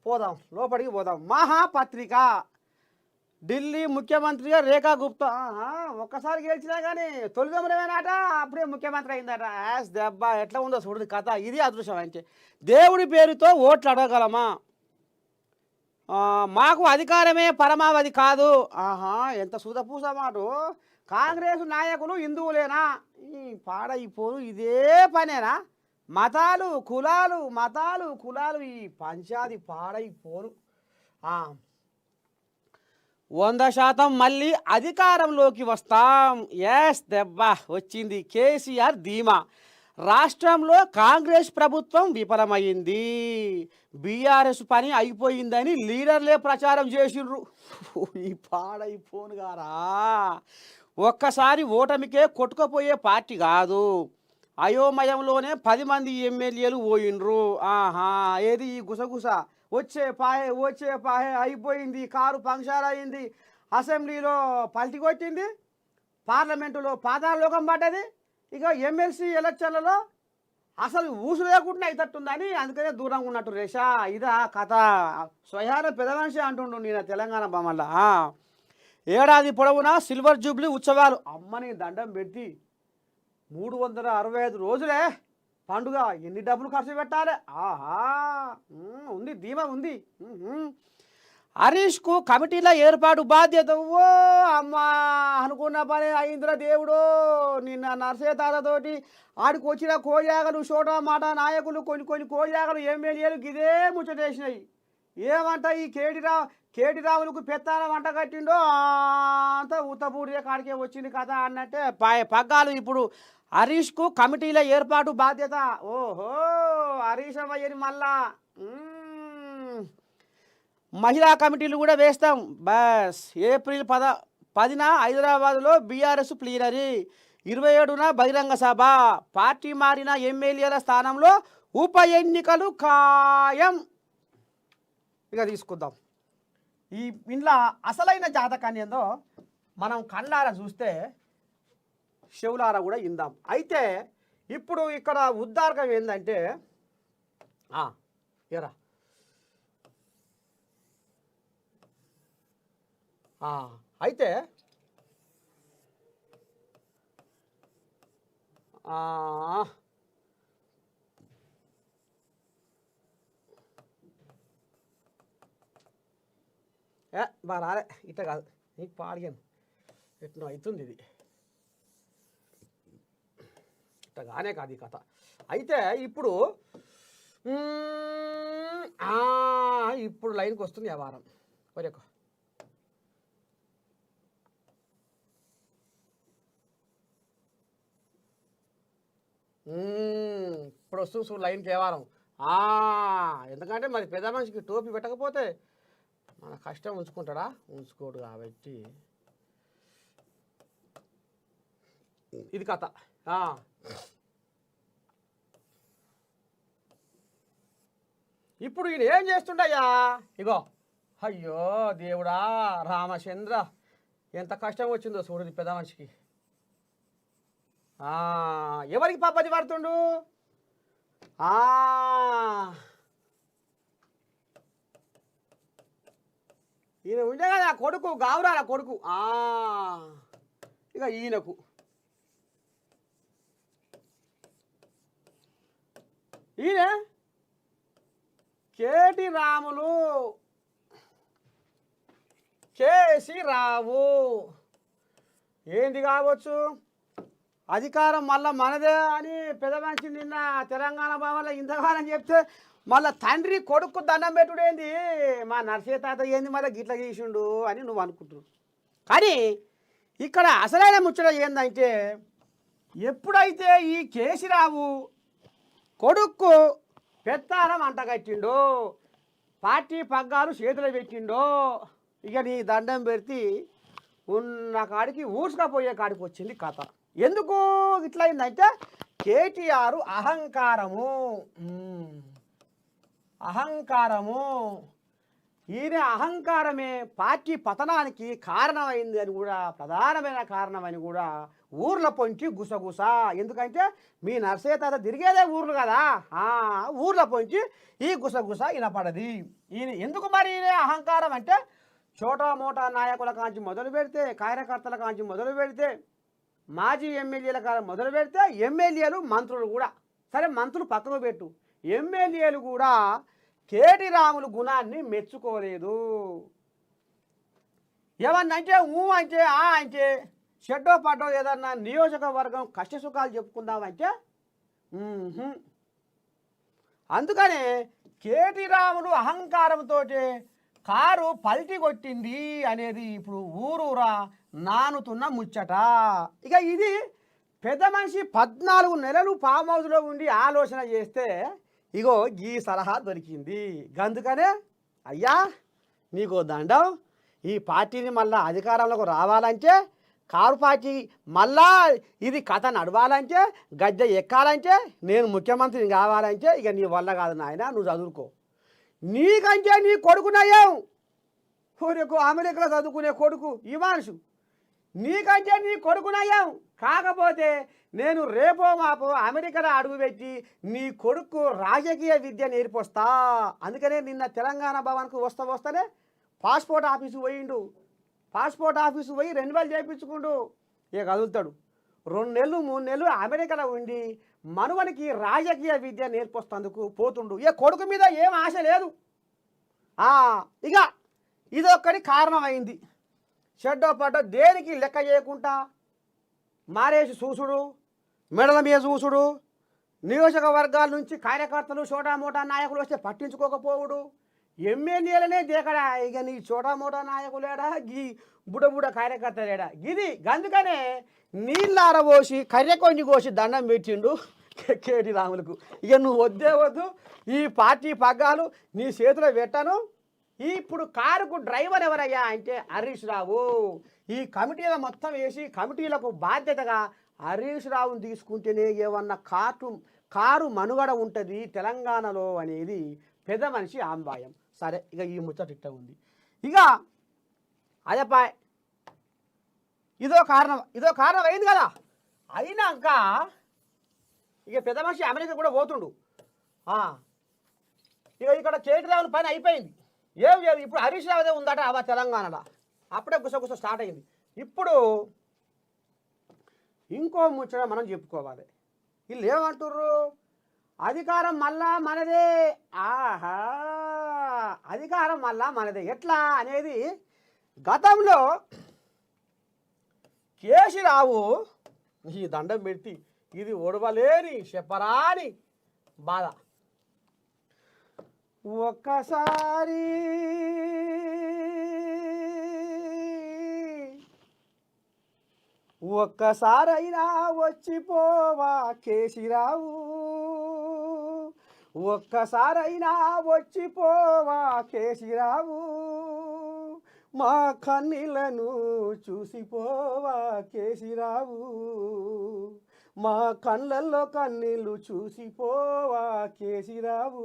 పోదాం, లోపలికి పోదాం. మహాపత్రిక. ఢిల్లీ ముఖ్యమంత్రిగా రేఖా గుప్తా. ఒక్కసారి గెలిచినా కానీ తొలిదొమ్మరమేనాట, అప్పుడే ముఖ్యమంత్రి అయిందట. యాస్ దెబ్బ ఎట్లా ఉందో చూడదు కథ. ఇది అదృష్టం అంటే. దేవుడి పేరుతో ఓట్లు అడగగలమా? మాకు అధికారమే పరమావధి కాదు. ఎంత సూదపూస మాట. కాంగ్రెస్ నాయకులు హిందువులేనా? ఈ పాడైపోను ఇదే పనేనా? మతాలు కులాలు ఈ పంచాది పాడైపోను. 100% మళ్ళీ అధికారంలోకి వస్తాం. ఎస్ దెబ్బ వచ్చింది. కేసీఆర్ ధీమా. రాష్ట్రంలో కాంగ్రెస్ ప్రభుత్వం విఫలమైంది, బీఆర్ఎస్ పని అయిపోయిందని లీడర్లే ప్రచారం చేసిండ్రు. ఈ పాడైపోను గారా. ఒక్కసారి ఓటమికే కొట్టుకుపోయే పార్టీ కాదు. అయోమయంలోనే 10 మంది ఎమ్మెల్యేలు పోయిండ్రు. ఏది ఈ గుసగుస? వచ్చే పాయే అయిపోయింది. కారు పంక్చర్ అయింది, అసెంబ్లీలో పల్టి కొట్టింది, పార్లమెంటులో పాతాళలోకం పడ్డది. ఇక ఎమ్మెల్సీ ఎలక్షన్లలో అసలు ఊసు లేకుండా అవుతుందని అందుకనే దూరంగా ఉన్నట్టు రేషా. ఇదా కథ. స్వయాన పెద్ద మనిషి అంటుండు నేను తెలంగాణ బొమ్మల. ఏడాది పొడవునా సిల్వర్ జూబ్లీ ఉత్సవాలు. అమ్మని దండం పెట్టి 365 రోజులే పండుగ. ఎన్ని డబ్బులు ఖర్చు పెట్టాలి? ఉంది, ధీమా ఉంది. హరీష్కు కమిటీల ఏర్పాటు బాధ్యత. ఓ అమ్మా, అనుకున్న పని అయిందిరా దేవుడు. నిన్న నర్సే తాతతోటి ఆడికి వచ్చిన కోయాగలు, చోటా మాట నాయకులు, కొన్ని కోయాగలు ఎమ్మెల్యేలు ఇదే ముచ్చటేసినాయి. ఏమంట ఈ కేటి రాములకు పెత్తాల వంట కట్టిండో అంతా ఉత్తపూడిదే కాడికే వచ్చింది కదా అన్నట్టే పగ్గాలు. ఇప్పుడు హరీష్కు కమిటీల ఏర్పాటు బాధ్యత. ఓహో, హరీష్ అవ్వని మళ్ళా మహిళా కమిటీలు కూడా వేస్తాం. బస్. ఏప్రిల్ 10న హైదరాబాద్లో బీఆర్ఎస్ ప్లీనరీ, 27న బహిరంగ సభ. పార్టీ మారిన ఎమ్మెల్యేల స్థానంలో ఉప ఎన్నికలు ఖాయం. ఇక తీసుకుందాం. ఈ ఇంట్లో అసలైన జాతకాన్ని ఏందో మనం కళ్ళారా చూస్తే చెవులారా కూడా ఇందాం. అయితే ఇప్పుడు ఇక్కడ ఉద్దారకం ఏంటంటే ఎరా అయితే రాలే ఇట్లా కాదు, నీకు పాడిగాను ఎట్లా అవుతుంది ఇది. ఇట్టగానే కాదు ఈ కథ. అయితే ఇప్పుడు లైన్కి వస్తుంది ఆ వారం. ఒరేకో ఇప్పుడు వస్తుంది చూడు లైన్కి ఏ వారం. ఎందుకంటే మరి పెద్ద మనిషికి టోపీ పెట్టకపోతే మన కష్టం ఉంచుకుంటాడా? ఉంచుకోడు. కాబట్టి ఇది కథ. ఇప్పుడు ఈయన ఏం చేస్తుండయ్యా? ఇగో అయ్యో దేవుడా రామచంద్ర, ఎంత కష్టం వచ్చిందో చూడు పెద్ద మనిషికి. ఎవరికి పాపది పడుతుండు? ఈయన ఉండే కదా కొడుకు, గావురాల కొడుకు. ఇక ఈయనకు ఈయన కేటీ రాములు, కేసీ రావు. ఏంది కావచ్చు? అధికారం మళ్ళీ మనదే అని పెద్ద మనిషి నిన్న తెలంగాణ భవన్లో ఇంతకాలం చెప్తే మళ్ళీ తండ్రి కొడుకు దండం పెట్టుడేంది, మా నర్సే తాత ఏంది మళ్ళీ గిట్ల చేసిండు అని నువ్వు అనుకుంటున్నావు. కానీ ఇక్కడ అసలైన ముచ్చట ఏందంటే, ఎప్పుడైతే ఈ కేసీరావు కొడుకు పెత్తారం అంటగట్టిండో, పార్టీ పగ్గాలు చేతులు పెట్టిండో, ఇక నీ దండం పెడితే ఉన్న కాడికి ఊడ్చుకపోయే కాడికి వచ్చింది కథ. ఎందుకు ఇట్లా అయిందంటే కేటీఆర్ అహంకారము ఈయన అహంకారమే పార్టీ పతనానికి కారణమైంది అని కూడా, ప్రధానమైన కారణమని కూడా ఊర్ల పొంచి గుసగుస. ఎందుకంటే మీ నర్సయ్య తాత తిరిగేదే ఊర్లు కదా, ఊర్ల పొంచి ఈ గుసగుస వినపడది. ఈయన ఎందుకు మరి ఈయన అహంకారం అంటే, చోటా మోటా నాయకుల కాంచి మొదలు పెడితే, కార్యకర్తల కాంచి మొదలు పెడితే, మాజీ ఎమ్మెల్యేల కాడ మొదలు పెడితే, ఎమ్మెల్యేలు మంత్రులు కూడా, సరే మంత్రులు పక్కన పెట్టు, ఎమ్మెల్యేలు కూడా కేటీ రాములు గుణాన్ని మెచ్చుకోలేదు. ఏమన్నంటే అంటే అంటే షెడ్డో పడ్డో ఏదన్నా నియోజకవర్గం కష్టసుఖాలు చెప్పుకుందామంటే అందుకనే కేటీ రాములు అహంకారంతో కారు పల్టీ కొట్టింది అనేది ఇప్పుడు ఊరూరా నానుతున్న ముచ్చట. ఇక ఇది పెద్ద మనిషి 14 నెలలు ఫామ్ హౌస్లో ఉండి ఆలోచన చేస్తే ఇగో ఈ సలహా దొరికింది. అందుకనే అయ్యా నీకో దండం, ఈ పార్టీని మళ్ళా అధికారంలోకి రావాలంటే, కారు పార్టీ మళ్ళా ఇది కథ నడవాలంటే, గద్దె ఎక్కాలంటే, నేను ముఖ్యమంత్రిని కావాలంటే ఇక నీ వల్ల కాదు నాయన, నువ్వు చదువుకో. నీకంటే నీ కొడుకునయ్యాం, ఊరికి అమెరికాలో చదువుకునే కొడుకు ఈ మనుషు, నీకంటే నీ కొడుకునయ్యాం. కాకపోతే నేను రేపో మాపో అమెరికాలో అడుగుపెట్టి నీ కొడుకు రాజకీయ విద్య నేర్పొస్తా. అందుకనే నిన్న తెలంగాణ భవన్కు వస్తానే పాస్పోర్ట్ ఆఫీసు పోయిండు. పాస్పోర్ట్ ఆఫీసు పోయి రెన్యువల్ చేయించుకుండు. ఇక కదులుతాడు. 2 నెలలు 3 నెలలు అమెరికాలో ఉండి మనవనికి రాజకీయ విద్య నేర్పొస్తందుకు పోతుండు. ఇక కొడుకు మీద ఏం ఆశ లేదు. ఇక ఇదొక్కటి కారణమైంది. షెడ్డో పడ్డో దేనికి లెక్క చేయకుండా మారేసి చూసుడు, మెడల మీద చూసుడు, నియోజకవర్గాల నుంచి కార్యకర్తలు చోటా మోటా నాయకులు వస్తే పట్టించుకోకపోవుడు, ఎమ్మెల్యేలనే దేకడా. ఇక నీ చోటా మోటా నాయకులేడా, గీ బుడబుడ కార్యకర్తలేడా, గిది. అందుకనే నీళ్ళారబోసి కర్రెకొంజి కోసి దండం పెట్టిండు కేటీ రాములకు. ఇక నువ్వు వద్దే వద్దు, ఈ పార్టీ పగ్గాలు నీ చేతిలో పెట్టను. ఇప్పుడు కారుకు డ్రైవర్ ఎవరయ్యా అంటే హరీష్ రావు. ఈ కమిటీలో మొత్తం వేసి కమిటీలకు బాధ్యతగా హరీష్ రావుని తీసుకుంటేనే ఏమన్నా కారు మనుగడ ఉంటుంది తెలంగాణలో అనేది పెద్ద మనిషి ఆంబాయం. సరే, ఇక ఈ ముచ్చట ఇట్ట ఉంది. ఇక అదపాయ్, ఇదో కారణం అయింది కదా. అయినాక ఇక పెద్ద మనిషి అమెరికా కూడా పోతుండు. ఇక ఇక్కడ కేటీ రావుల పని అయిపోయింది. ఏం లేదు, ఇప్పుడు హరీష్ రావుదే ఉందట తెలంగాణలో. అప్పుడే గుసగుస స్టార్ట్ అయింది. ఇప్పుడు ఇంకో ముచ్చట మనం చెప్పుకోవాలి. వీళ్ళు ఏమంటుర్రు, అధికారం మళ్ళా మనదే. అధికారం మళ్ళా మనదే ఎట్లా అనేది గతంలో కేసీరావు ఈ దండం పెట్టి ఇది ఓడవలేని చెప్పరాని బాధ. ఒక్కసారైనా వచ్చిపోవా కేసీరావు, ఒక్కసారైనా వచ్చిపోవా కేసీరావు, మా కన్నీళ్లను చూసిపోవా కేసీరావు, మా కళ్ళల్లో కన్నీళ్ళు చూసిపోవా కేసీరావు.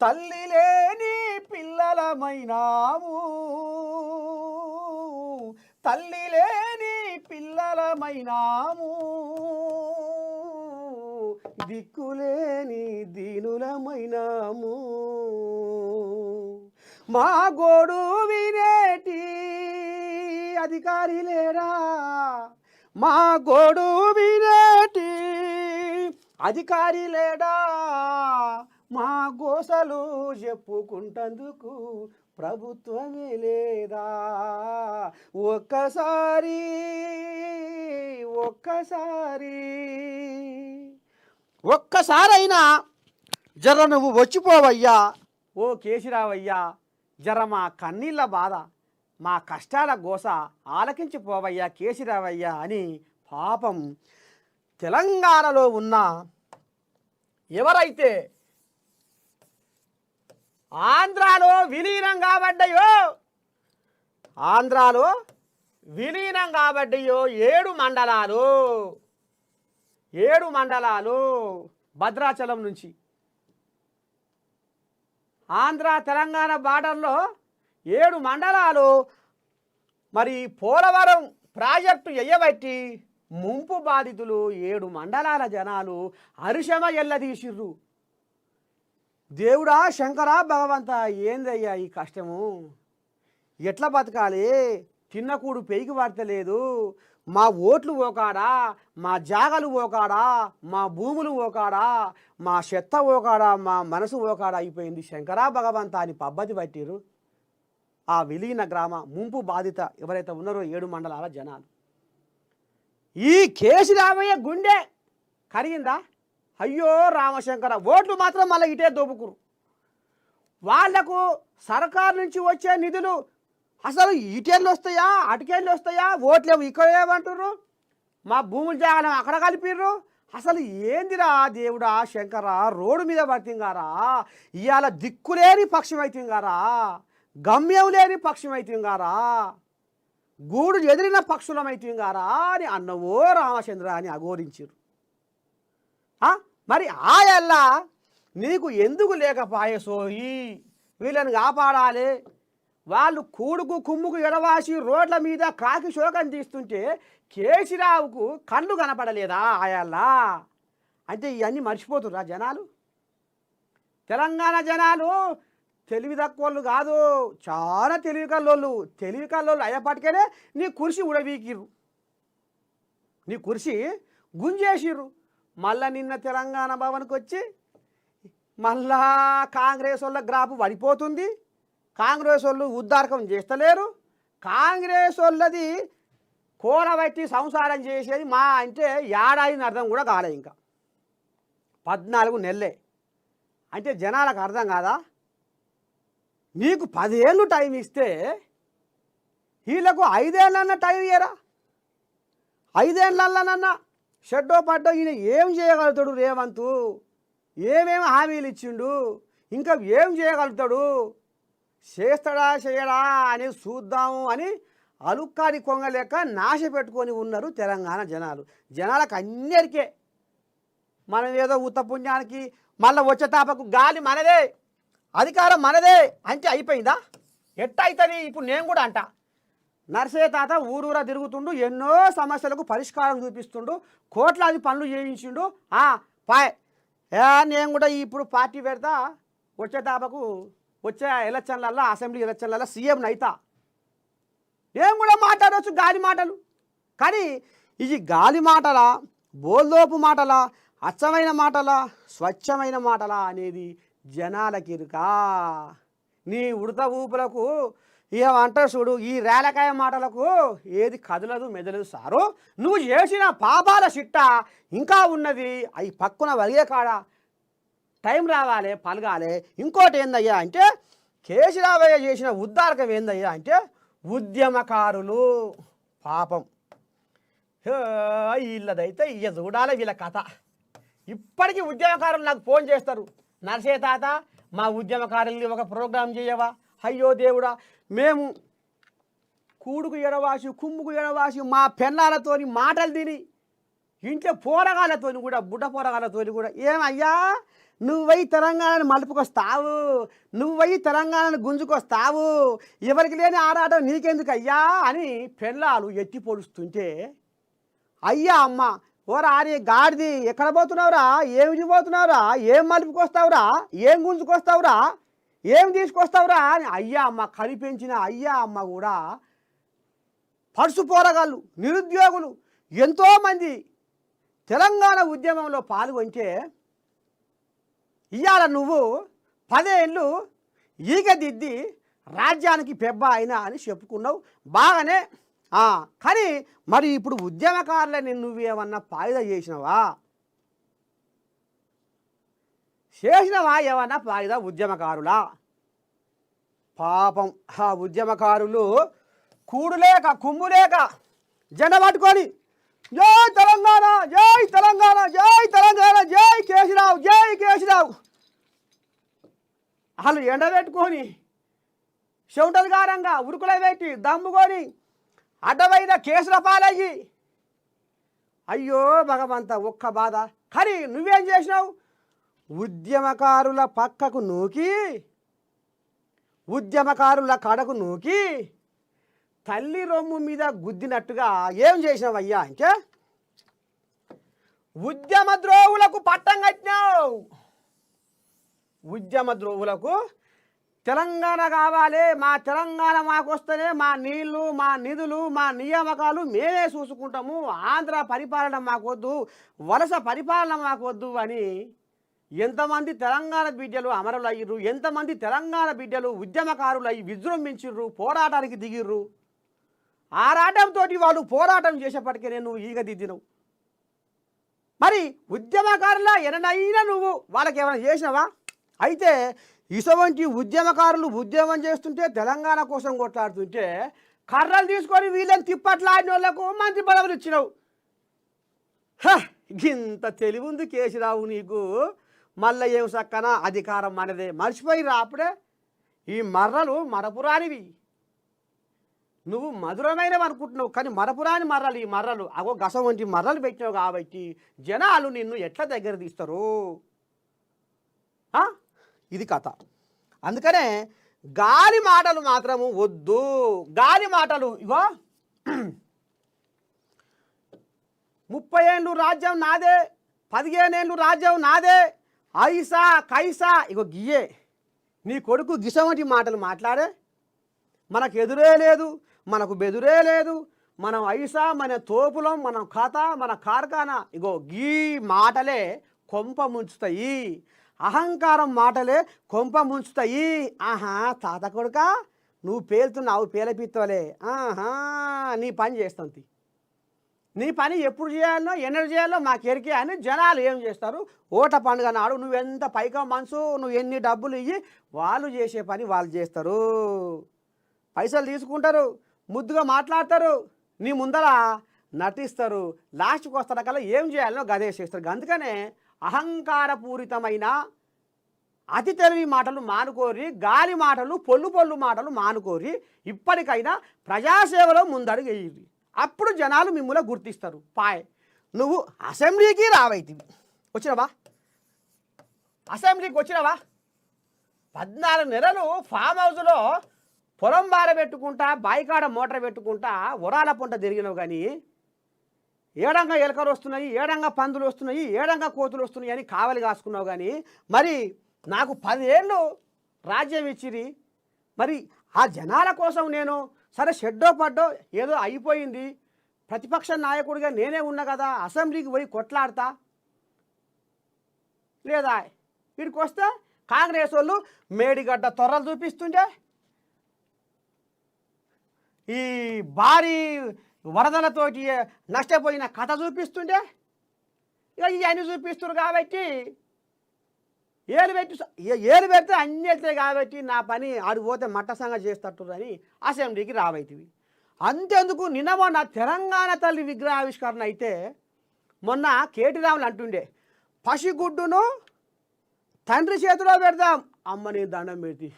తల్లి లేని పిల్లలమైనాము, తల్లి లేని పిల్లలమైనాము, దిక్కులేని దీనులమైనాము, మా గోడు వినేటి అధికారి లేడా, మా గోడు వినేటి అధికారి లేడా, మా గోసలు చెప్పుకుంటందుకు ప్రభుత్వమే లేదా. ఒక్కసారైనా జర నువ్వు వచ్చిపోవయ్యా ఓ కేసీరావయ్యా, జర మా కన్నీళ్ళ బాధ, మా కష్టాల గోస ఆలకించిపోవయ్యా కేసీరావయ్యా అని పాపం తెలంగాణలో ఉన్న ఎవరైతే ఆంధ్రాలో విలీనం కాబడ్డాయో, ఆంధ్రాలో విలీనం కాబడ్డాయో 7 మండలాలు భద్రాచలం నుంచి ఆంధ్ర తెలంగాణ బార్డర్లో 7 మండలాలు. మరి ప్రాజెక్టు ఎయ్యబట్టి ముంపు బాధితులు 7 మండలాల జనాలు హర్షమ ఎల్లదీసిర్రు. దేవుడా శంకరా భగవంత ఏందయ్యా ఈ కష్టము, ఎట్లా బతకాలి, తిన్నకూడు పెయికి పడతలేదు, మా ఓట్లు ఓకాడా, మా జాగలు ఓకాడా, మా భూములు ఓకాడా, మా చెత్త ఓకాడా, మా మనసు ఓకాడా అయిపోయింది శంకరా భగవంత అని పబ్బతి పట్టిరు ఆ విలీన గ్రామ ముంపు బాధిత ఎవరైతే ఉన్నారో 7 మండలాల జనాలు. ఈ కేసు రామయ్య గుండె కరిగిందా? అయ్యో రామశంకర, ఓట్లు మాత్రం మళ్ళీ ఇటే దోపుకురు. వాళ్లకు సర్కారు నుంచి వచ్చే నిధులు అసలు ఇటేళ్ళు వస్తాయా అటుకేళ్ళు వస్తాయా, ఓట్లేమో ఇక్కడ ఏమంటారు, మా భూములు జాగాలం అక్కడ కలిపిర్రు. అసలు ఏందిరా దేవుడా శంకర, రోడ్డు మీద పడుతుంగారా, ఇవాళ దిక్కులేని పక్షం అవుతుంగారా, గమ్యం లేని పక్షం అవుతుంగారా, గూడు ఎదిరిన పక్షులమైతుంగారా అని అన్నవో రామచంద్ర అని అఘోరించారు. మరి ఆయల్లా నీకు ఎందుకు లేకపాయసోయి, వీళ్ళని కాపాడాలి. వాళ్ళు కూడుకు కుమ్ముకు ఎడవాసి రోడ్ల మీద కాకి శోకం తీస్తుంటే కేసీరావుకు కళ్ళు కనపడలేదా ఆయల్లా? అంటే ఇవన్నీ మర్చిపోతుర్రా జనాలు? తెలంగాణ జనాలు తెలివి తక్కువళ్ళు కాదు, చాలా తెలివి కల్లోళ్ళు అయ్యప్పటికనే నీ కుర్చీ ఉడవీకిర్రు, నీ కుర్చీ గుంజేసిర్రు. మళ్ళా నిన్న తెలంగాణ భవన్కి వచ్చి మళ్ళా కాంగ్రెస్ వాళ్ళ గ్రాఫ్ పడిపోతుంది, కాంగ్రెస్ వాళ్ళు ఉద్దారకం చేస్తలేరు, కాంగ్రెస్ వాళ్ళది కూరబట్టి సంసారం చేసేది మా అంటే ఏడాది అర్థం కూడా కాలే, ఇంకా 14 నెలలే అంటే జనాలకు అర్థం కాదా? నీకు 10 ఏళ్ళు టైం ఇస్తే వీళ్ళకు 5 ఏళ్ళన్నా టైం ఇయ్యరా? 5 ఏళ్ళన్నా షెడ్డో పడ్డో ఈయన ఏం చేయగలుగుతాడు రేవంతు, ఏమేమి హామీలు ఇచ్చిండు, ఇంకా ఏం చేయగలుగుతాడు, చేస్తాడా చేయడా అని చూద్దాము అని అలుక్కాడి కొంగ లెక్క నాశ పెట్టుకొని ఉన్నారు తెలంగాణ జనాలు. జనాలకు అందరికీ మనం ఏదో ఉత్తపుణ్యానికి మళ్ళీ వచ్చే తాపకు గాలి మనదే, అధికారం మనదే అంటే అయిపోయిందా? ఎట్ట అవుతుంది? ఇప్పుడు నేను కూడా అంట, నర్సయ్య తాత ఊరూరా తిరుగుతుండు, ఎన్నో సమస్యలకు పరిష్కారం చూపిస్తుండు, కోట్లాది పనులు చేయించిండు. పాయ్ నేను కూడా ఇప్పుడు పార్టీ పెడతా, వచ్చే తాపకు వచ్చే ఎలక్షన్లల్లో అసెంబ్లీ ఎలక్షన్లలో సీఎంని అవుతా. నేను కూడా మాట్లాడవచ్చు గాలి మాటలు, కానీ ఇది గాలి మాటలా, బోల్దోపు మాటలా, అచ్చమైన మాటలా, స్వచ్ఛమైన మాటలా అనేది జనాలకిరుకా. నీ ఉడత ఊపులకు ఏమంటారు చూడు, ఈ రేలకాయ మాటలకు ఏది కదలదు మెదలదు సారు. నువ్వు చేసిన పాపాల చిట్ట ఇంకా ఉన్నది, అవి పక్కన వలిగే కాడ టైం రావాలి, పలగాలి. ఇంకోటి ఏందయ్యా అంటే కేసీరావయ్య చేసిన ఉద్దారకం ఏందయ్యా అంటే ఉద్యమకారులు పాపం. వీళ్ళదైతే ఇక చూడాలి వీళ్ళ కథ. ఇప్పటికీ ఉద్యమకారులు నాకు ఫోన్ చేస్తారు, నర్సయ్య తాత మా ఉద్యమకారుల్ని ఒక ప్రోగ్రాం చేయవా? అయ్యో దేవుడా, మేము కూడుకు ఎడవాసి కుమ్ముకు ఎడవాసి మా పెన్నాలతోని మాటలు తిని ఇంట్లో పోరగాళ్ళతోని కూడా బుడ్డ పోరగాళ్ళతోని కూడా ఏమయ్యా నువ్వై తెలంగాణను మలుపుకొస్తావు, నువ్వై తెలంగాణను గుంజుకొస్తావు, ఎవరికి లేని ఆరాటం నీకెందుకు అయ్యా అని పెళ్ళాలు ఎత్తి పొడుస్తుంటే, అయ్యా అమ్మ ఓరా అరే గాడిది ఎక్కడ పోతున్నావురా, ఏమి పోతున్నావురా, ఏం మలుపుకొస్తావురా, ఏం గుంజుకొస్తావురా, ఏం తీసుకొస్తావురా అని అయ్యా అమ్మ కనిపించిన అయ్యా అమ్మ కూడా పడుసు పోరగాళ్ళు నిరుద్యోగులు ఎంతోమంది తెలంగాణ ఉద్యమంలో పాల్గొంటే ఇవాళ నువ్వు 10 ఏళ్ళు ఈగదిద్ది రాజ్యానికి పెబ్బ అయినా అని చెప్పుకున్నావు బాగానే. కానీ మరి ఇప్పుడు ఉద్యమకారులని నువ్వేమన్నా పాయిదా చేసినవా? ఏమన్నా పాయిదా ఉద్యమకారులా? పాపం ఆ ఉద్యమకారులు కూడులేక కుమ్ములేక జెండ పట్టుకొని జై తెలంగాణ, జై తెలంగాణ, జై తెలంగాణ, జై కేసీరావు, జై కేసీరావు వాళ్ళు ఎండబెట్టుకొని చెవుటదిగారంగా ఉరుకుల పెట్టి దమ్ముకొని అడ్డమైన కేసుల పాలయ్యి అయ్యో భగవంత ఒక్క బాధ. కానీ నువ్వేం చేసినావు? ఉద్యమకారుల పక్కకు నూకి, ఉద్యమకారుల కడకు నూకి తల్లి రొమ్ము మీద గుద్దినట్టుగా ఏం చేసినావయ్యా అంటే ఉద్యమ ద్రోవులకు పట్టం కట్టినావు. ఉద్యమ ద్రోవులకు తెలంగాణ కావాలి, మా తెలంగాణ మాకు వస్తేనే మా నీళ్లు, మా నిధులు, మా నియామకాలు మేమే చూసుకుంటాము, ఆంధ్ర పరిపాలన మాకొద్దు, వలస పరిపాలన మాకొద్దు అని ఎంతమంది తెలంగాణ బిడ్డలు అమరులు అయ్యిర్రు, ఎంతమంది తెలంగాణ బిడ్డలు ఉద్యమకారులు అయ్యి విజృంభించిర్రు, పోరాటానికి దిగిర్రు. ఆరాటంతో వాళ్ళు పోరాటం చేసేప్పటికే నువ్వు ఈగ దిద్దినవు. మరి ఉద్యమకారుల ఎననైనా నువ్వు వాళ్ళకి ఏమైనా చేసినావా? అయితే ఇటువంటి ఉద్యమకారులు ఉద్యమం చేస్తుంటే తెలంగాణ కోసం కొట్లాడుతుంటే కర్రలు తీసుకొని వీళ్ళని తిప్పట్లాడిన వాళ్ళకు మంత్రి పదవులు ఇచ్చినావు. ఇంత తెలివి ఉంది కేసీరావు నీకు. మళ్ళీ ఏం సక్కన అధికారం మనదే మర్చిపోయిరా అప్పుడే. ఈ మర్రలు మరపురానివి, నువ్వు మధురమైనవి అనుకుంటున్నావు కానీ మరపురాని మర్రలు ఈ మర్రలు. అగో గసం వంటి మర్రలు పెట్టినావు కాబట్టి జనాలు నిన్ను ఎట్లా దగ్గర తీస్తారు? ఇది కథ. అందుకనే గాలి మాటలు మాత్రము వద్దు. గాలి మాటలు ఇగో 30 ఏళ్ళు రాజ్యం నాదే, 15 ఏళ్ళు రాజ్యం నాదే, ఐసా కైసా ఇగో గియే నీ కొడుకు గిసవంటి మాటలు మాట్లాడే. మనకు ఎదురే లేదు, మనకు బెదురే లేదు, మనం ఐసా, మన తోపులం, మనం కథ, మన కార్ఖానా. ఇగో గీ మాటలే కొంప ముంచుతాయి. అహంకారం మాటలే కొంప ముంచుతాయి. ఆహా తాత కొడుక నువ్వు పేలుతున్నావు, పేలపిత్తవలే. నీ పని చేస్తుంది. నీ పని ఎప్పుడు చేయాలో ఎన్నడు చేయాలో మాకెరికే అని జనాలు ఏం చేస్తారు? ఓట పండుగ నాడు నువ్వెంత పైకా మనసు, నువ్వు ఎన్ని డబ్బులు ఇయ్యి, వాళ్ళు చేసే పని వాళ్ళు చేస్తారు. పైసలు తీసుకుంటారు, ముద్దుగా మాట్లాడతారు, నీ ముందర నటిస్తారు. లాస్ట్కి వస్తారకల్లా ఏం చేయాలో గదే చేస్తారు. అందుకనే అహంకారపూరితమైన అతి తెలివి మాటలు మానుకోరి, గాలి మాటలు, పొల్లు పొల్లు మాటలు మానుకోరి, ఇప్పటికైనా ప్రజాసేవలో ముందడుగు వేయండి. అప్పుడు జనాలు మిమ్మల్ని గుర్తిస్తారు. పాయ్ నువ్వు అసెంబ్లీకి రావైతివి. వచ్చినావా? అసెంబ్లీకి వచ్చినావా? 14 నెలలు ఫామ్ హౌస్లో పొలం బార పెట్టుకుంటా, బాయికాడ మోటార్ పెట్టుకుంటా, ఉరాల పొంట తిరిగినావు. కానీ ఏడంగా ఎలకలు వస్తున్నాయి, ఏడంగా పందులు వస్తున్నాయి, ఏడంగా కోతులు వస్తున్నాయి అని కావలి కాసుకున్నావు. కానీ మరి నాకు 10 ఏళ్ళు రాజ్యం ఇచ్చిరి. మరి ఆ జనాల కోసం నేను సరే షెడ్డో పడ్డో ఏదో అయిపోయింది, ప్రతిపక్ష నాయకుడిగా నేనే ఉన్నా కదా, అసెంబ్లీకి పోయి కొట్లాడతా లేదా? వీడికి వస్తే కాంగ్రెస్ వాళ్ళు మేడిగడ్డ తొర్రలు చూపిస్తుంటే, ఈ భారీ వరదలతోటి నష్టపోయిన కథ చూపిస్తుంటే, ఇక ఇవన్నీ చూపిస్తున్నారు. కాబట్టి ఏలు పెడితే అన్నీ వెళ్తాయి. కాబట్టి నా పని ఆడు పోతే మట్టసంగా చేస్తట్టు అని అసెంబ్లీకి రావైతివి. అంతేందుకు నిన్న మొన్న తెలంగాణ తల్లి విగ్రహావిష్కరణ అయితే మొన్న కేటీ రాములు అంటుండే, పసిగుడ్డును తండ్రి చేతిలో పెడదాం. అమ్మని దండం పెట్టి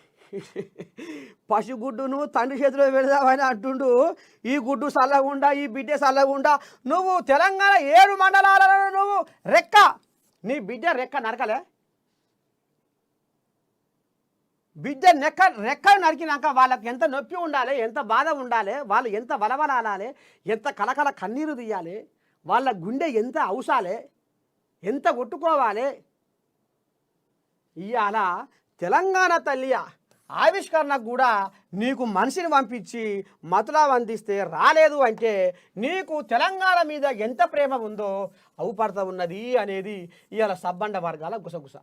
పసిగుడ్డును తండ్రి చేతిలో పెడదామని అంటుండు. ఈ గుడ్డు చల్లగుండా, ఈ బిడ్డ చల్లగుండా, నువ్వు తెలంగాణ 7 మండలాలలో నువ్వు రెక్క, నీ బిడ్డ రెక్క నరకలే. బిడ్డ రెక్క నరికినాక వాళ్ళకి ఎంత నొప్పి ఉండాలి, ఎంత బాధ ఉండాలి, వాళ్ళు ఎంత వలవలాలి, ఎంత కలకల కన్నీరు తీయాలి, వాళ్ళ గుండె ఎంత అవసాలే, ఎంత కొట్టుకోవాలి. ఇవాళ తెలంగాణ తల్లి ఆవిష్కరణకు కూడా నీకు మనిషిని పంపించి మతులా వందిస్తే రాలేదు అంటే నీకు తెలంగాణ మీద ఎంత ప్రేమ ఉందో అవుపడతా ఉన్నది అనేది ఇవాళ సబ్బండ వర్గాల గుసగుస.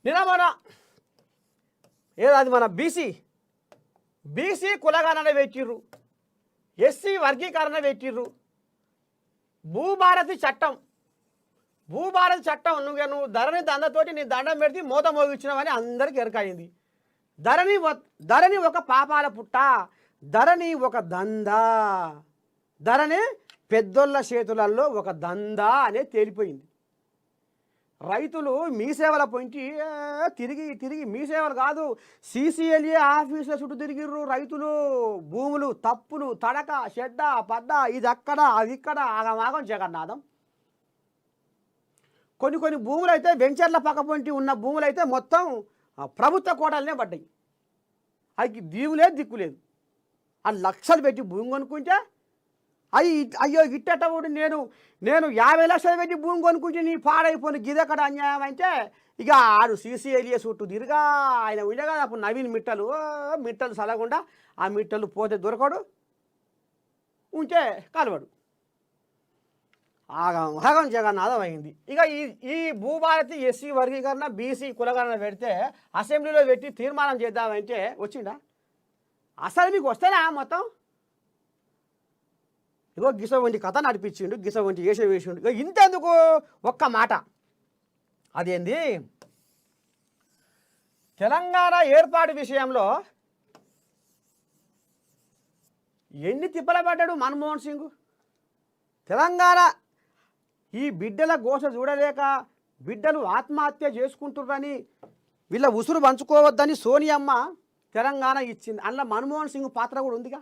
నిన్న ఏది మన బీసీ కులగణన పెట్టిర్రు, ఎస్సీ వర్గీకరణ పెట్టిర్రు, భూభారతి చట్టం నువ్వు ధరణి దండతోటి నీ దండం పెడితే మూత మోగించినావని అందరికీ ఎరకాయింది. ధరణి ఒక పాపాల పుట్ట, ధరణి ఒక దందా, ధరణి పెద్దోళ్ళ చేతులలో ఒక దందా అనేది తేలిపోయింది. రైతులు మీ సేవల పొంచి తిరిగి మీ సేవలు కాదు, CCLA ఆఫీసుల చుట్టూ తిరిగిర్రు రైతులు. భూములు తప్పులు తడక షెడ్డ పడ్డ, ఇది అక్కడ అది ఇక్కడ ఆగమాగం జగన్నాథం. కొన్ని భూములు అయితే వెంచర్ల పక్క పొంటి ఉన్న భూములు అయితే మొత్తం ప్రభుత్వ కోటలనే పడ్డాయి. అది దీవులేదు దిక్కులేదు. ఆ లక్షలు పెట్టి భూమి కొనుక్కుంటే అయ్యో ఇట్టేటప్పుడు నేను 50 లక్షలు పెట్టి భూమి కొనుక్కుంటే నీ పాడైపోయిన గిదెక్కడ అన్యాయం అంటే ఇక ఆడు సీసీ ఏరియా చుట్టూ తిరిగా ఆయన ఉండగా అప్పుడు నవీన్ మిట్టలు సలగకుండా ఆ మిట్టలు పోతే దొరకడు ఉంటే కలవడు ఆగం జగన్నాథం అయింది. ఇక ఈ భూభారతి ఎస్సీ వర్గీకరణ బీసీ కులగణన పెడితే అసెంబ్లీలో పెట్టి తీర్మానం చేద్దామంటే వచ్చిందా? అసలు మీకు వస్తేనా మొత్తం? ఇగో గిస వంటి కథ నడిపించిండు, గిస వంటి వేసిండు. ఇక ఇంతెందుకు ఒక్క మాట, అదేంది తెలంగాణ ఏర్పాటు విషయంలో ఎన్ని తిప్పల పడ్డాడు మన్మోహన్ సింగ్. తెలంగాణ ఈ బిడ్డల ఘోష చూడలేక బిడ్డలు ఆత్మహత్య చేసుకుంటుర్రని వీళ్ళ ఉసురు పంచుకోవద్దని సోనియమ్మ తెలంగాణ ఇచ్చింది. అందులో మన్మోహన్ సింగ్ పాత్ర కూడా ఉందిగా.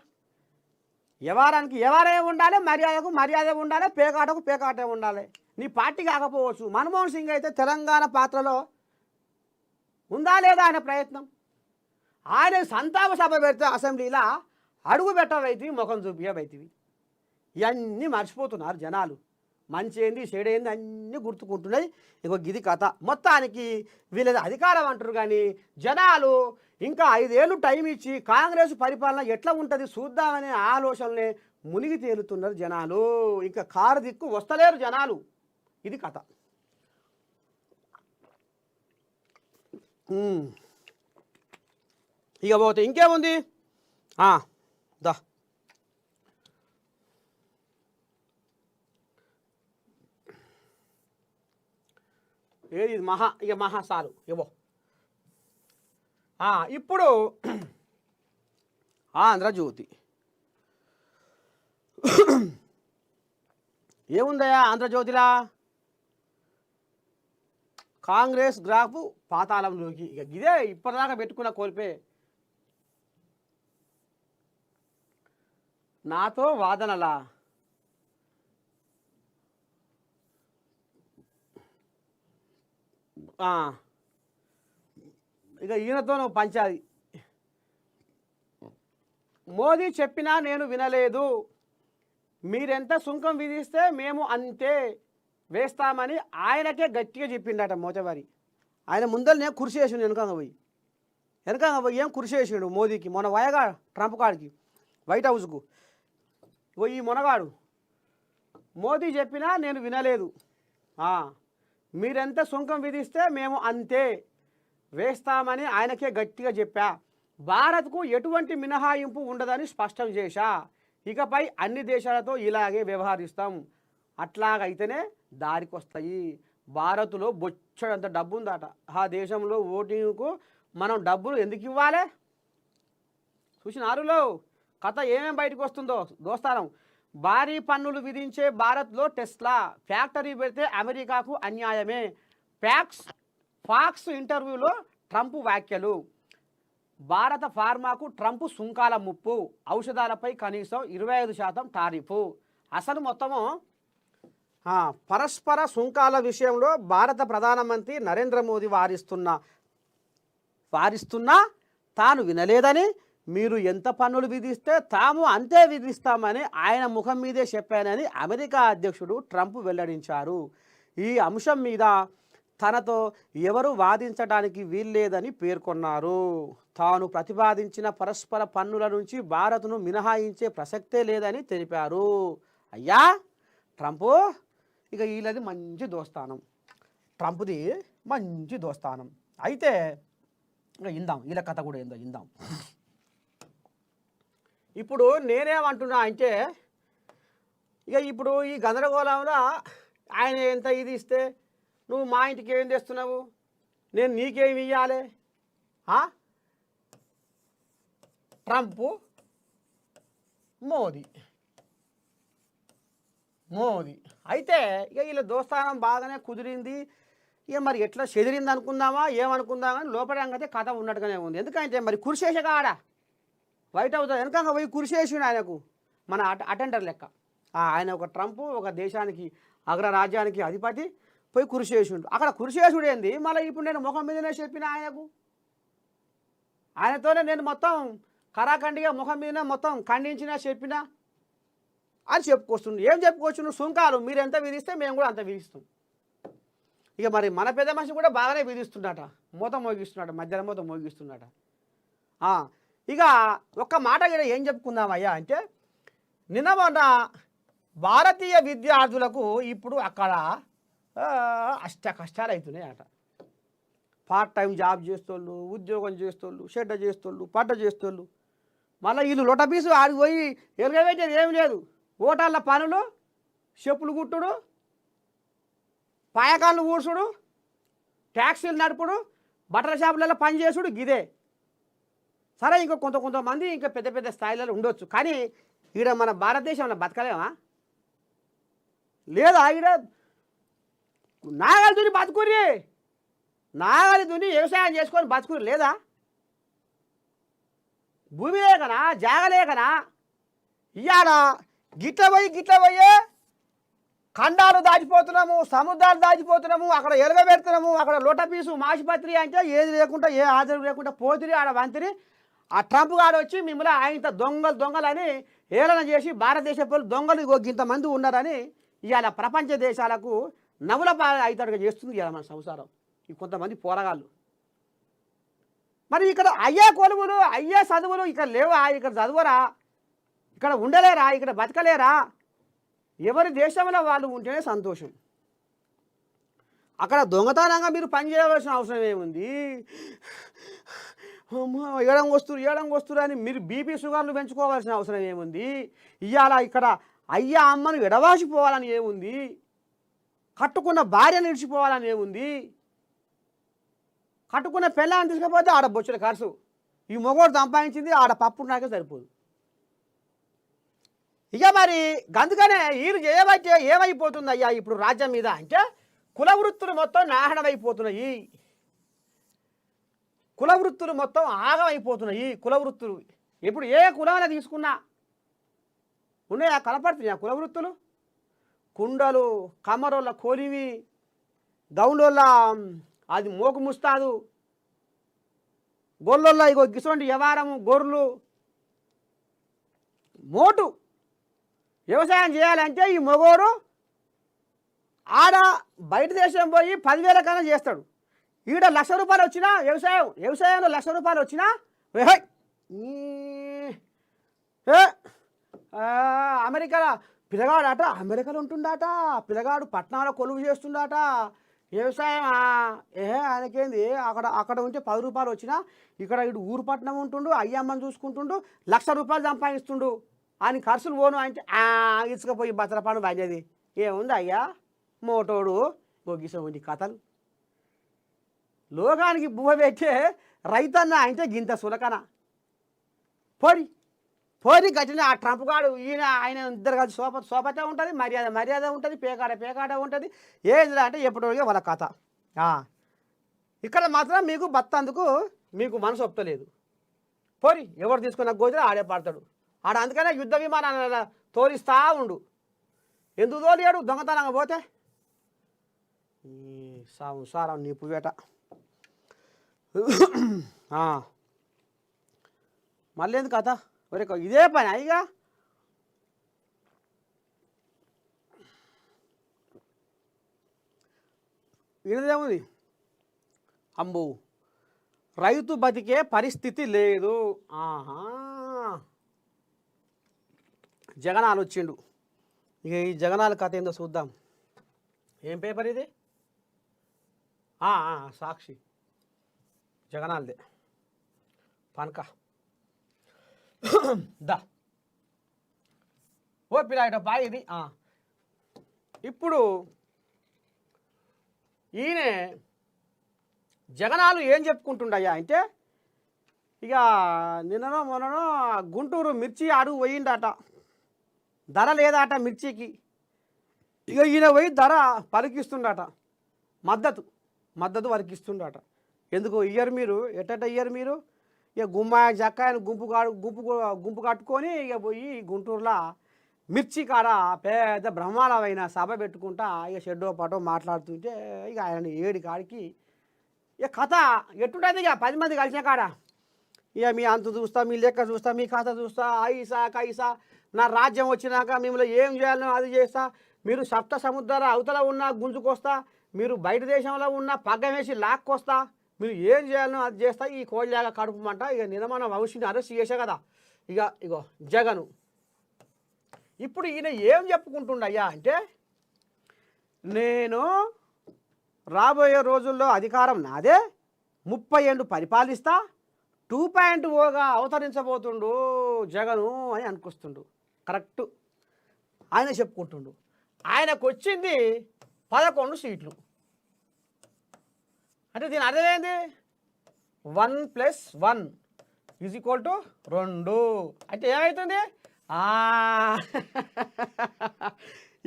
వ్యవహారానికి వ్యవహారే ఉండాలి, మర్యాదకు మర్యాద ఉండాలి, పేకాటకు పేకాటే ఉండాలి. నీ పార్టీ కాకపోవచ్చు, మన్మోహన్ సింగ్ అయితే తెలంగాణ పాత్రలో ఉందా లేదా అనే ప్రయత్నం. ఆయన సంతాప సభ పెడితే అసెంబ్లీలో అడుగు పెట్టబైతివి, ముఖం చూపించబైతివి. ఇవన్నీ మర్చిపోతున్నారు జనాలు. మంచి ఏంది చెడేంది అన్నీ గుర్తుకుంటున్నాయి. ఇగో గిది కథ. మొత్తానికి వీళ్ళది అధికారం అంటారు కానీ జనాలు ఇంకా 5 ఏళ్ళు టైం ఇచ్చి కాంగ్రెస్ పరిపాలన ఎట్లా ఉంటుంది చూద్దామనే ఆలోచనలే మునిగి తేలుతున్నారు జనాలు. ఇంకా కారు దిక్కు వస్తలేరు జనాలు. ఇది కథ. ఇక పోతే ఇంకేముంది దా ఏది మహా సాలు ఇవ్వ. ఇప్పుడు ఆంధ్రజ్యోతి ఏముందయా ఆంధ్రజ్యోతిలా? కాంగ్రెస్ గ్రాఫ్ పాతాళంలోకి. ఇక ఇదే ఇప్పటిదాకా పెట్టుకున్న కోల్పే. నాతో వాదనలా ఇక ఈయనతో పంచాది. మోదీ చెప్పినా నేను వినలేదు, మీరెంత సుంకం విధిస్తే మేము అంతే వేస్తామని ఆయనకే గట్టిగా చెప్పిండట మోతవారి. ఆయన ముందరనే కుర్చీ వేసిండు, వెనకంగా పోయి ఏం కుర్చీ వేసిండు మోదీకి. మొన్న వయగా ట్రంప్ కాడికి వైట్ హౌస్కు ఈ మొనగాడు మోదీ చెప్పినా నేను వినలేదు, మీరెంత సుంకం విధిస్తే మేము అంతే వేస్తామని ఆయనకే గట్టిగా చెప్పా. భారత్కు ఎటువంటి మినహాయింపు ఉండదని స్పష్టం చేశా. ఇకపై అన్ని దేశాలతో ఇలాగే వ్యవహరిస్తాం. అట్లాగైతేనే దారికి వస్తాయి. భారత్లో బొచ్చడంత డబ్బు ఉందట. ఆ దేశంలో ఓటింగ్కు మనం డబ్బులు ఎందుకు ఇవ్వాలి? చూసినారులో కథ ఏమేం బయటకు వస్తుందో దోస్తారం. భారీ పన్నులు విధించే భారత్లో టెస్లా ఫ్యాక్టరీ పెడితే అమెరికాకు అన్యాయమే. ఫాక్స్ ఇంటర్వ్యూలో ట్రంప్ వ్యాఖ్యలు. భారత ఫార్మాకు ట్రంప్ సుంకాల ముప్పు. ఔషధాలపై కనీసం 25% టారిఫు. అసలు మొత్తము పరస్పర సుంకాల విషయంలో భారత ప్రధానమంత్రి నరేంద్ర మోదీ వారిస్తున్నా తాను వినలేదని, మీరు ఎంత పన్నులు విధిస్తే తాము అంతే విధిస్తామని ఆయన ముఖం మీదే చెప్పానని అమెరికా అధ్యక్షుడు ట్రంప్ వెల్లడించారు. ఈ అంశం మీద తనతో ఎవరు వాదించడానికి వీల్లేదని పేర్కొన్నారు. తాను ప్రతిపాదించిన పరస్పర పన్నుల నుంచి భారత్ను మినహాయించే ప్రసక్తే లేదని తెలిపారు. అయ్యా ట్రంప్, ఇక వీళ్ళది మంచి దోస్తానం, ట్రంప్ది మంచి దోస్తానం. అయితే ఇక ఇందాం, వీళ్ళ కథ కూడా ఏందో ఇందాం. ఇప్పుడు నేనేమంటున్నా అంటే, ఇక ఇప్పుడు ఈ గందరగోళంలో ఆయన ఎంత ఇది ఇస్తే నువ్వు మా ఇంటికి ఏం తెస్తున్నావు, నేను నీకేమి ఇవ్వాలి? ట్రంప్ మోదీ అయితే ఇక వీళ్ళ దోస్తానం బాగానే కుదిరింది. ఇక మరి ఎట్లా చెదిరింది అనుకుందామా ఏమనుకుందామా అని లోపలంగా కథ ఉన్నట్టుగానే ఉంది. ఎందుకంటే మరి కురిసేసగాడ వైట్ హౌస్ వెనకంగా పోయి కురిసేసిండు ఆయనకు, మన అటెండర్ లెక్క. ఆయన ఒక ట్రంప్, ఒక దేశానికి అగ్రరాజ్యానికి అధిపతి, పోయి కురిసేసిండు. అక్కడ కురిసేసుడు ఏంది మళ్ళీ ఇప్పుడు నేను ముఖం మీదనే చెప్పిన ఆయనతోనే నేను మొత్తం కరాఖండిగా ముఖం మీద మొత్తం ఖండించినా చెప్పినా అని చెప్పుకొస్తుంది. ఏం చెప్పుకోవచ్చు? సుంకాలు మీరు ఎంత విధిస్తే మేము కూడా అంత విధిస్తాం. ఇక మరి మన పెద్ద మనిషి కూడా బాగానే విధిస్తున్నట, మూత మోగిస్తున్నాడు, మధ్యాహ్నం మూత మోగిస్తున్నట. ఇక ఒక్క మాట కూడా ఏం చెప్పుకుందామయ్యా అంటే, నిన్న మొన్న భారతీయ విద్యార్థులకు ఇప్పుడు అక్కడ అష్ట కష్టాలు అవుతున్నాయి అట. పార్ట్ టైం జాబ్ చేస్తోళ్ళు, ఉద్యోగం చేస్తోళ్ళు, షెడ్డ చేస్తోళ్ళు, పడ్డ చేస్తోళ్ళు, మళ్ళీ వీళ్ళు లొటపీసు ఆడికి పోయి ఎలుగబెట్టేది ఏమి లేదు. ఓటాళ్ళ పనులు, చెప్పులు కుట్టుడు, పాయకాళ్ళు ఊడ్చుడు, ట్యాక్సీలు నడుపుడు, బట్టల షాపులలో పనిచేసుడు, గిదే. సరే ఇంకా కొంతమంది ఇంకా పెద్ద పెద్ద స్థాయిలలో ఉండొచ్చు, కానీ ఈడ మన భారతదేశంలో బతకలేమా? లేదా ఈడ నాగలి దుని బతుకురి, నాగలి దుని వ్యవసాయం చేసుకొని బతుకురి లేదా? భూమి లేకనా, జాగ లేకనా? ఇవాళ గిట్ల పోయే ఖండాలు దాచిపోతున్నాము, సముద్రాలు దాచిపోతున్నాము, అక్కడ ఎలుగబెడుతున్నాము, అక్కడ లోటపీసు మాసిపత్రి అంటే ఏది లేకుండా, ఏ హాజరు లేకుండా పోతిరి ఆడ వంతిరి. ఆ ట్రంప్ గాడు వచ్చి మిమ్మల్ని ఆయన దొంగలని ఏలన చేసి భారతదేశ ప్రజలు దొంగలు ఇంతమంది ఉన్నారని ఇవాళ ప్రపంచ దేశాలకు నవ్వుల అవుతాడుగా చేస్తుంది ఇవాళ మన సంసారం ఈ కొంతమంది పోరగాళ్ళు. మరి ఇక్కడ అయ్యే కొలువులు, అయ్యే చదువులు ఇక్కడ లేవా? ఇక్కడ చదువురా, ఇక్కడ ఉండలేరా, ఇక్కడ బతకలేరా? ఎవరి దేశంలో వాళ్ళు ఉంటేనే సంతోషం. అక్కడ దొంగతనంగా మీరు పని చేయవలసిన అవసరం ఏముంది? ఏడం వస్తురు అని మీరు బీపీ షుగర్లు పెంచుకోవాల్సిన అవసరం ఏముంది? ఇవాళ ఇక్కడ అయ్యా అమ్మను ఎడవాసిపోవాలని ఏముంది? కట్టుకున్న భార్య నిలిచిపోవాలని ఏముంది? కట్టుకున్న పెళ్ళాన్ని తీసుకపోతే ఆడ బొచ్చుల ఖర్చు, ఈ మొగోడు సంపాదించింది ఆడ పప్పు నాకే సరిపోదు. ఇక మరి అందుకనే వీరు చేయబట్టే ఏమైపోతుంది అయ్యా ఇప్పుడు రాజ్యం మీద అంటే, కుల వృత్తులు మొత్తం నాశనమైపోతున్నాయి, కుల వృత్తులు మొత్తం ఆగమైపోతున్నాయి. కుల వృత్తులు ఇప్పుడు ఏ కులాన్ని తీసుకున్నా ఉన్నాయా? కనపడుతున్నాయా కుల వృత్తులు? కుండలు, కమ్మరోళ్ళ కోలివి, గౌండోళ్ళ అది మోకు ముస్తాదు, గొర్రెల్లో ఇగో గిసోండి వ్యవహారము, గొర్రెలు మోటు వ్యవసాయం చేయాలంటే ఈ మగోడు ఆడ బయట దేశం పోయి 10,000 కన్నా చేస్తాడు. ఈడ ₹1,00,000 వచ్చినా వ్యవసాయంలో ₹1,00,000 వచ్చినా అమెరికా పిల్లగాడు అట, అమెరికాలో ఉంటుండట, పిల్లగాడు పట్టణాల్లో కొలువు చేస్తుండట. వ్యవసాయం ఆయనకేంది? అక్కడ ఉంటే ₹10 వచ్చినా ఇక్కడ ఇటు ఊరు పట్టణం ఉంటుండు, అయ్యమ్మని చూసుకుంటుండు, ₹1,00,000 సంపాదిస్తుండు. అని ఖర్చులు పోను అంటే ఇసుకపోయి బతల పను బాగేది ఏముంది అయ్యా? మోటోడు గొగ్గిసండి కథలు. లోకానికి బువ్వ పెట్టే రైతన్న అంటే గింత సులకన. పోరి గట్టిన ఆ ట్రంప్ గాడు ఆయన ఇద్దరు కలిసి సోపతే ఉంటుంది, మర్యాద ఉంటుంది, పేకాడ ఉంటుంది. ఏది అంటే ఎప్పటికీ వాళ్ళ కథ. ఇక్కడ మాత్రం మీకు బతందుకు మీకు మనసు ఒప్పలేదు. పోరి ఎవరు తీసుకున్న గోజులు ఆడే పడతాడు ఆడ. అందుకనే యుద్ధ విమానాల తోలిస్తా ఉండు. ఎందుకు తోలియాడు? దొంగతనంగా పోతే సారం నీపు వేట. మళ్ళీ ఎందుకు కథ? ఒరే ఇదే పని అయ్యగా. ఈయనదేముంది? అంబు రైతు బతికే పరిస్థితి లేదు. జగనాలు వచ్చిండు. ఇక ఈ జగనాల కథ ఏందో చూద్దాం. ఏం పేపర్ ఇది? సాక్షి జగనాలదే పనక దా ఓ పిల్లాట బాగా ఇది. ఇప్పుడు ఈయన జగనాలు ఏం చెప్పుకుంటుండయ్యా అంటే, ఇక నిన్ననో మొన్ననో గుంటూరు మిర్చి అడుగు పోయిండట, ధర లేదట మిర్చికి. ఇక ఈయన పోయి ధర పలికిస్తుండట, మద్దతు వరకిస్తుండట. ఎందుకు ఇయ్యరు మీరు? ఎట్ట ఇయ్యరు మీరు? ఇక జక్కాయను గుంపు కట్టుకొని ఇక పోయి గుంటూరులో మిర్చి కాడ పెద్ద బ్రహ్మాండమైన సభ పెట్టుకుంటా ఇక షెడ్డో పటో మాట్లాడుతుంటే ఇక ఆయన ఏడి కాడికి ఇక కథ ఎట్టుంటుంది. ఇక 10 మంది కలిసిన కాడ ఇక మీ అంతు చూస్తా, మీ లెక్క చూస్తా, మీ ఖాతా చూస్తా, ఐసా కైసా, నా రాజ్యం వచ్చినాక మిమ్మల్ని ఏం చేయాలో అది చేస్తా, మీరు సప్త సముద్రాల అవతల ఉన్న గుంజుకొస్తా, మీరు బయట దేశంలో ఉన్న పగ్గం వేసి లాక్కొస్తా, మీరు ఏం చేయాలో అది చేస్తా, ఈ కోళ్ళలాగా కడుపుమంట. ఇక నిర్మాణ భవిష్యత్తు అరెస్ట్ చేసా కదా ఇగో జగను. ఇప్పుడు ఈయన ఏం చెప్పుకుంటుండయ్యా అంటే, నేను రాబోయే రోజుల్లో అధికారం నాదే, 30 ఏళ్ళు పరిపాలిస్తా, 2.0గా అవతరించబోతుండు జగను అని అనుకొస్తుండు. కరెక్ట్, ఆయన చెప్పుకుంటుండు. ఆయనకు వచ్చింది 11 సీట్లు. అంటే దీని అర్థమైంది 1 + 1 = 2. అంటే ఏమవుతుంది?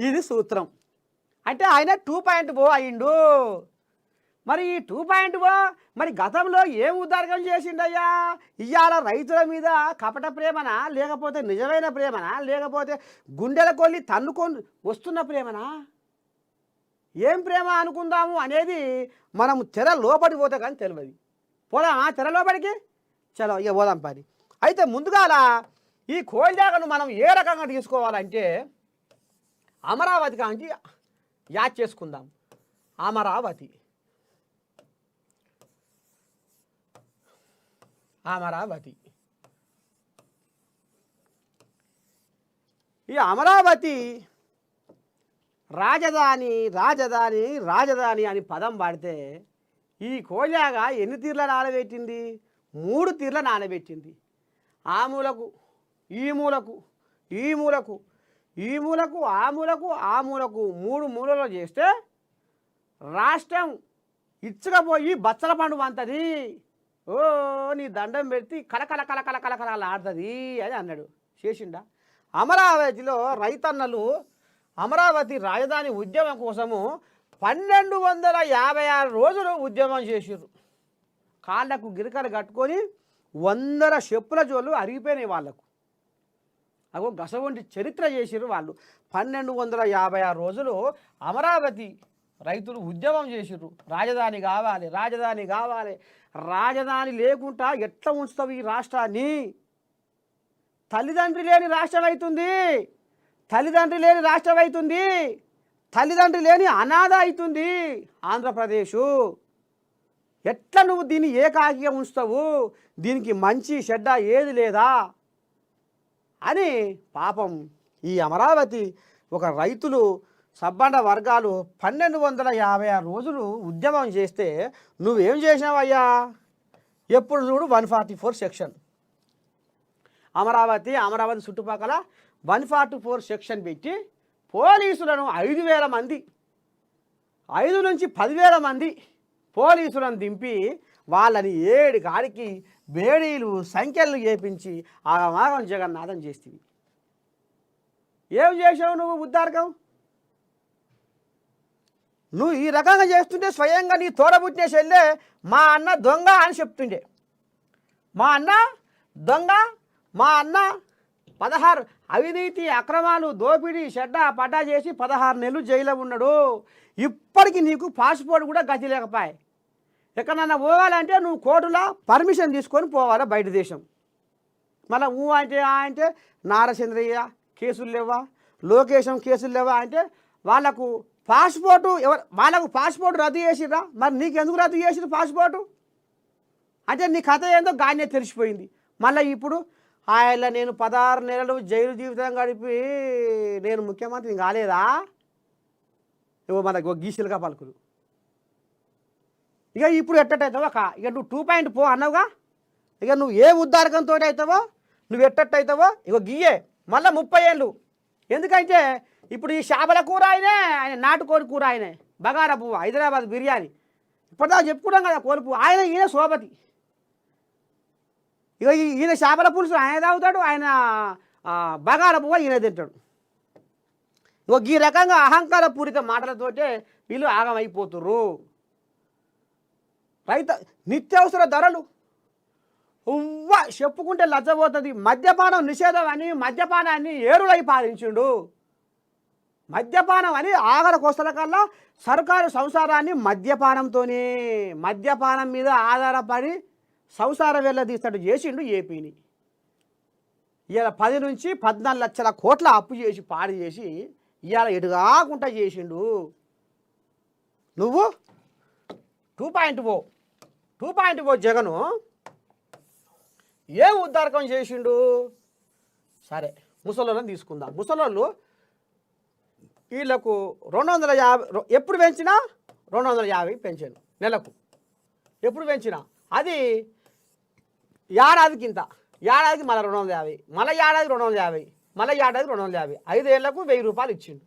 ఇది సూత్రం. అంటే ఆయన 2.0 అయిండు. మరి ఈ 2.0 మరి గతంలో ఏం ఉద్దారకం చేసిండయ్యా? ఇవాళ రైతుల మీద కపట ప్రేమనా, లేకపోతే నిజమైన ప్రేమనా, లేకపోతే గుండెల కొల్లి తన్నుకొని వస్తున్న ప్రేమనా? ఏం ప్రేమ అనుకుందాము అనేది మనం తెర లోపలికి పోతే కానీ తెలియదు. పోదామా తెర లోపలికి? చలో ఇక పోదాం పని. అయితే ముందుగాల ఈ కోల్జాగను మనం ఏ రకంగా తీసుకోవాలంటే అమరావతి కాంచి యాద్ చేసుకుందాం. అమరావతి ఈ అమరావతి రాజధాని రాజధాని రాజధాని అని పదం పాడితే ఈ కోజాగా ఎన్ని తీర్ల నానబెట్టింది? 3 తీర్ల నానబెట్టింది. ఆ మూలకు ఈ మూలకు ఈ మూలకు ఈ మూలకు ఆ మూలకు ఆ మూలకు 3 మూలలో చేస్తే రాష్ట్రం ఇచ్చకపోయి బచ్చల పండు వంతది. ఓ నీ దండం పెడితే కలకల కలకల కలకల ఆడుతుంది అని అన్నాడు. చేసిండా? అమరావతిలో రైతన్నలు అమరావతి రాజధాని ఉద్యమం కోసము 1256 రోజులు ఉద్యమం చేసిర్రు. కాళ్ళకు గిరికలు కట్టుకొని 100 చెప్పుల జోళ్ళు అరిగిపోయినాయి వాళ్ళకు. అగో గసవంటి చరిత్ర చేసిర్రు వాళ్ళు. 1256 రోజులు అమరావతి రైతులు ఉద్యమం చేసిర్రు. రాజధాని కావాలి, రాజధాని కావాలి. రాజధాని లేకుండా ఎట్లా ఉంచుతావు ఈ రాష్ట్రాన్ని? తల్లిదండ్రి లేని రాష్ట్రం అవుతుంది, తల్లిదండ్రి లేని రాష్ట్రం అవుతుంది, తల్లిదండ్రి లేని అనాథ అవుతుంది ఆంధ్రప్రదేశ్. ఎట్లా నువ్వు దీన్ని ఏకాకిగా ఉంచుతావు? దీనికి మంచి చెడ్డ ఏది లేదా అని పాపం ఈ అమరావతి ఒక రైతులు సబ్బండ వర్గాలు 1256 రోజులు ఉద్యమం చేస్తే నువ్వేం చేసినావయ్యా? ఎప్పుడు చూడు 144 సెక్షన్. అమరావతి చుట్టుపక్కల 144 సెక్షన్ పెట్టి పోలీసులను 5,000 మంది, 5 నుంచి 10,000 మంది పోలీసులను దింపి వాళ్ళని 7 కాడికి బేడీలు సంఖ్యలు చేపించి ఆగమాగం జగన్నాథం చేస్తుంది. ఏం చేసావు నువ్వు ఉద్దారకం? నువ్వు ఈ రకంగా చేస్తుంటే స్వయంగా నీ తోడబుట్టిన చెల్లె మా అన్న దొంగ అని చెప్తుండే. మా అన్న దొంగ, మా అన్న 16 అవినీతి అక్రమాలు దోపిడీ చెడ్డ పడ్డా చేసి 16 నెలలు జైల్లో ఉన్నాడు. ఇప్పటికి నీకు పాస్పోర్ట్ కూడా గతి లేకపోయా. ఎక్కడన్నా పోవాలంటే నువ్వు కోర్టులో పర్మిషన్ తీసుకొని పోవాలా బయట దేశం. మళ్ళీ అంటే నారచంద్రయ్య కేసులు లేవా, లోకేశం కేసులు లేవా అంటే వాళ్ళకు పాస్పోర్టు వాళ్ళకు పాస్పోర్ట్ రద్దు చేసిరా. మరి నీకెందుకు రద్దు చేసిరు పాస్పోర్టు? అంటే నీ కథ ఏందో గానే తెలిసిపోయింది. మళ్ళీ ఇప్పుడు ఆయన నేను 16 నెలలు జైలు జీవితం గడిపి నేను ముఖ్యమంత్రిని కాలేదా? ఇవో మనకు గీసిలుగా పలుకులు. ఇక ఇప్పుడు ఎట్టవుతావో ఇక నువ్వు 2.0 అన్నావుగా. ఇక నువ్వు ఏ ఉద్దారకంతో అవుతావో, నువ్వు ఎట్టవుతావో ఇక గీయే మళ్ళీ 30 ఏళ్ళు. ఎందుకంటే ఇప్పుడు ఈ చేపల కూర ఆయన నాటుకోడి కూర ఆయనే, బగారా పువ్వు, హైదరాబాద్ బిర్యానీ ఇప్పటిదాకా చెప్పుకున్నాం కదా. కోరుపు ఆయన, ఈయన సోపతి. ఇక ఈయన చేపల పులుసు ఆయన తాగుతాడు, ఆయన బగారా పువ్వు ఈయన తింటాడు. ఇక ఈ రకంగా అహంకారపూరిత మాటలతోటే వీళ్ళు ఆగమైపోతుర్రు. నిత్యావసర ధరలు చెప్పుకుంటే లజ్జపోతుంది. మద్యపానం నిషేధం అని మద్యపానాన్ని ఏరులై పాలించిండు. మద్యపానం అని ఆగల కోస్తల కల్లా సర్కారు సంసారాన్ని మద్యపానంతోనే, మద్యపానం మీద ఆధారపడి సంసార వెళ్ళదీస్తాడు చేసిండు ఏపీని. ఇవాళ 10 నుంచి 14 లక్షల కోట్ల అప్పు చేసి పాడు చేసి ఇవాళ ఎటుగాకుండా చేసిండు. నువ్వు 2.0 జగను ఏం ఉద్దారకం చేసిండు? సరే ముసలోళ్ళని తీసుకుందాం. ముసలోళ్ళు వీళ్ళకు 250 ఎప్పుడు పెంచినా 250 పెంచాను నెలకు. ఎప్పుడు పెంచినా అది ఏడాదికి ఏడాదికి మళ్ళీ 250, మళ్ళీ ఏడాదికి 250, మళ్ళీ ఏడాదికి 250, 5 ఏళ్లకు 1000 రూపాయలు ఇచ్చిండు.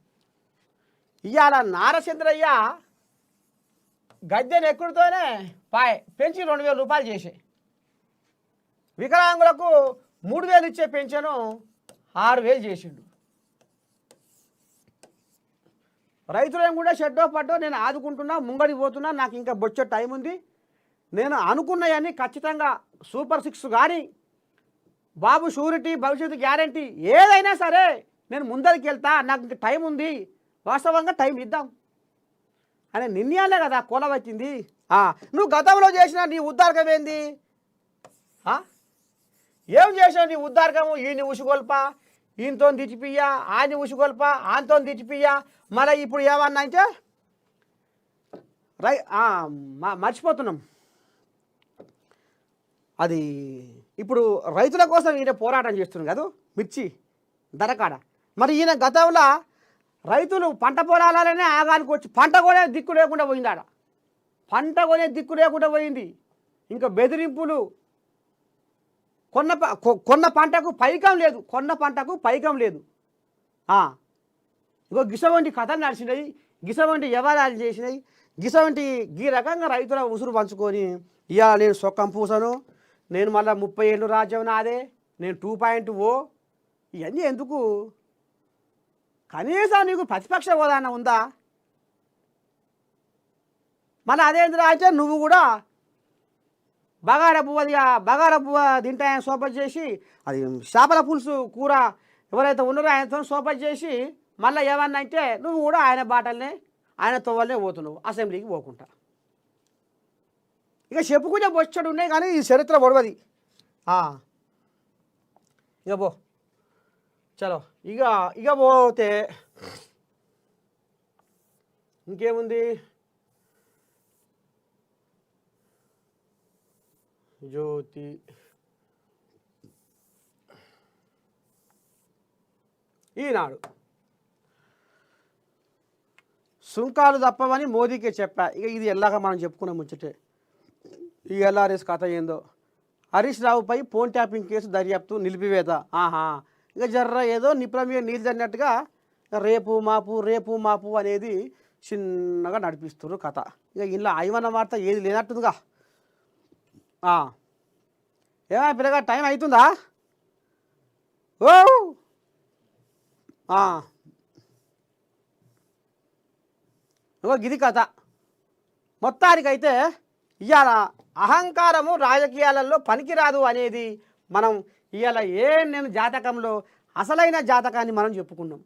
ఇవాళ నారచంద్రయ్య గద్దెను ఎక్కుడుతోనే పెంచి 2000 రూపాయలు చేసే, వికలాంగులకు 3000 ఇచ్చే పెన్షను 6000 చేసిండు. రైతులను కూడా షెడ్డో పడ్డో నేను ఆదుకుంటున్నా, ముంగడి పోతున్నా, నాకు ఇంకా బొచ్చే టైం ఉంది. నేను అనుకున్నాయని ఖచ్చితంగా సూపర్ 6 కానీ బాబు షూరిటీ భవిష్యత్తు గ్యారంటీ ఏదైనా సరే నేను ముందరికి వెళ్తా, నాకు ఇంకా టైం ఉంది, వాస్తవంగా టైం ఇద్దాం అనే నిర్ణయాలే కదా కూలవచ్చింది. నువ్వు గతంలో చేసిన నీ ఉద్దారకం ఏంది? ఏం చేసావు నీ ఉద్దారకము? ఈయన్ని ఉసుగొల్ప, ఈయనతో దిచ్చిపియ్యా, ఆయన్ని ఉసుగొల్ప, ఆయనతో దిచ్చిపియ్యా. మళ్ళీ ఇప్పుడు ఏమన్నా అంటే మర్చిపోతున్నాం. అది ఇప్పుడు రైతుల కోసం ఈయన పోరాటం చేస్తున్నాం కదా మిర్చి ధరకాడ. మరి ఈయన గతంలో రైతులు పంట పొలాలనే ఆగానికి వచ్చి పంట కొనే దిక్కు లేకుండా పోయింది. ఆడ పంట కొనే దిక్కు లేకుండా పోయింది. ఇంకా బెదిరింపులు, కొన్న పంటకు పైకం లేదు, కొన్న పంటకు పైకం లేదు. ఇంకో గిసవంటి కథలు నడిచినాయి, గిసవంటి వ్యవహారాలు చేసినాయి, గిసవంటి ఈ రకంగా రైతుల ఉసురు పంచుకొని ఇవాళ నేను సొక్కం పూసను, నేను మళ్ళీ 30 ఏళ్ళు రాజ్యం నాదే, నేను 2.0 ఇవన్నీ ఎందుకు? కనీసం నీకు ప్రతిపక్ష హోదా ఉందా? మళ్ళీ అదేంద్రా అంటే నువ్వు కూడా బగార పువ్వ తింటాయని సోపతి చేసి, అది చేపల పులుసు కూర ఎవరైతే ఉన్నారో ఆయనతో సోపతి చేసి మళ్ళీ ఏమన్నా అంటే నువ్వు కూడా ఆయన బాటల్నే ఆయన తోవలనే పోతున్నావు అసెంబ్లీకి పోకుండా. ఇక చెప్పుకుంటే బొచ్చడు ఉన్నాయి కానీ ఈ చరిత్ర పొడవది. ఇక పో చలో. ఇక పోతే ఇంకేముంది? జ్యోతి ఈనాడు సుంకాలు తప్పవని మోదీకే చెప్పా. ఇక ఇది ఎలాగ మనం చెప్పుకున్న ముచ్చటే. ఈ ఎల్ఆర్ఎస్ కథ ఏందో, హరీష్ రావుపై ఫోన్ ట్యాపింగ్ కేసు దర్యాప్తు నిలిపివేత. ఇక జర్ర ఏదో నిప్పుల మీద నీళ్ళు తన్నట్టుగా రేపు మాపు అనేది చిన్నగా నడిపిస్తున్నారు కథ. ఇక ఇలా ఐవన్న వార్త ఏది లేనట్టుందిగా. ఏమా పిల్లగా టైం అవుతుందా? ఓ గిది కథ మొత్తానికైతే. ఇవాళ అహంకారము రాజకీయాలలో పనికిరాదు అనేది మనం ఇవాళ నేను జాతకంలో అసలైన జాతకాన్ని మనం చెప్పుకున్నాం.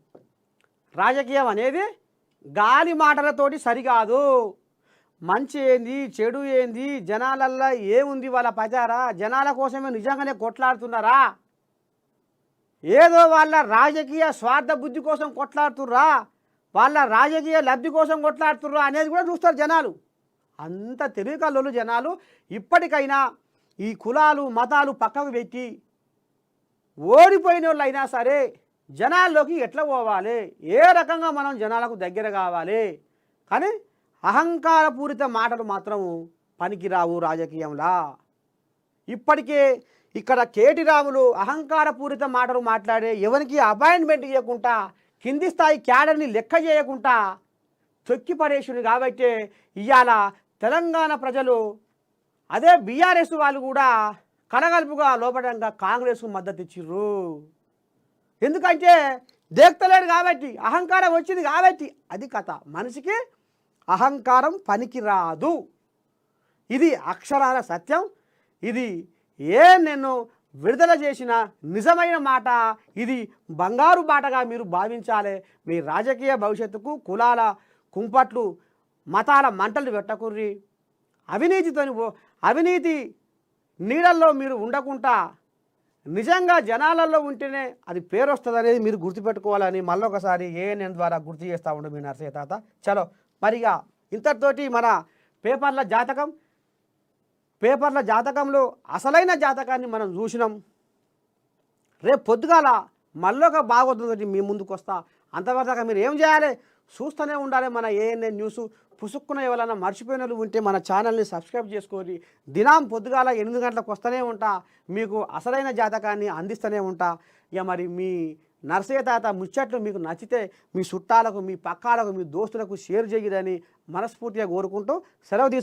రాజకీయం అనేది గాలి మాటలతోటి సరికాదు. మంచి ఏంది చెడు ఏంది, జనాలల్లో ఏముంది వాళ్ళ ప్రచారా, జనాల కోసమే నిజంగానే కొట్లాడుతున్నారా, ఏదో వాళ్ళ రాజకీయ స్వార్థ బుద్ధి కోసం కొట్లాడుతుర్రా, వాళ్ళ రాజకీయ లబ్ధి కోసం కొట్లాడుతుర్రా అనేది కూడా చూస్తారు జనాలు. అంత తెలివికల్లోలు జనాలు. ఇప్పటికైనా ఈ కులాలు మతాలు పక్కకు పెట్టి ఓడిపోయిన వాళ్ళు అయినా సరే జనాల్లోకి ఎట్లా పోవాలి, ఏ రకంగా మనం జనాలకు దగ్గర కావాలి. కానీ అహంకారపూరిత మాటలు మాత్రం పనికిరావు రాజకీయంలా. ఇప్పటికే ఇక్కడ కేటీ రాములు అహంకారపూరిత మాటలు మాట్లాడే, ఎవరికి అపాయింట్మెంట్ ఇవ్వకుండా, కింది స్థాయి క్యాడర్ని లెక్క చేయకుండా తొక్కి పడేసింది. కాబట్టి ఇవాళ తెలంగాణ ప్రజలు అదే బీఆర్ఎస్ వాళ్ళు కూడా కలగలుపుగా లోపడంగా కాంగ్రెస్కు మద్దతు ఇచ్చిర్రు. ఎందుకంటే దేక్తలేడు కాబట్టి, అహంకారం వచ్చింది కాబట్టి. అది కథ. మనిషికి అహంకారం పనికిరాదు. ఇది అక్షరాల సత్యం. ఇది నేను విడుదల చేసిన నిజమైన మాట. ఇది బంగారు బాటగా మీరు భావించాలి. మీ రాజకీయ భవిష్యత్తుకు కులాల కుంపట్లు మతాల మంటలు పెట్టకుర్రి. అవినీతి నీడల్లో మీరు ఉండకుండా నిజంగా జనాలలో ఉంటేనే అది పేరు వస్తుంది అనేది మీరు గుర్తుపెట్టుకోవాలని మళ్ళొకసారి ఏఎన్ఎన్ ద్వారా గుర్తు చేస్తూ ఉండు మీ నర్సయ్య తాత. చలో మరిగా ఇంతటితోటి మన పేపర్ల జాతకంలో అసలైన జాతకాన్ని మనం చూసినాం. రేపు పొద్దుగాల మళ్ళొక బాగోతుంది మీ ముందుకు వస్తా. అంతవరదాకా మీరు ఏం చేయాలి, చూస్తూనే ఉండాలి మన ఏఎన్ఎన్ న్యూస్. పుసుక్కున ఎవరైనా మర్చిపోయిన వాళ్ళు ఉంటే మన ఛానల్ని సబ్స్క్రైబ్ చేసుకోండి. దినం పొద్దుగాల 8 గంటలకు వస్తూనే ఉంటా, మీకు అసలైన జాతకాన్ని అందిస్తూనే ఉంటా. ఇక మరి మీ నర్సయ్య తాత ముచ్చట్లు మీకు నచ్చితే మీ చుట్టాలకు, మీ పక్కాలకు, మీ దోస్తులకు షేర్ చేయరని మనస్ఫూర్తిగా కోరుకుంటూ సెలవు తీసుకుంటాను.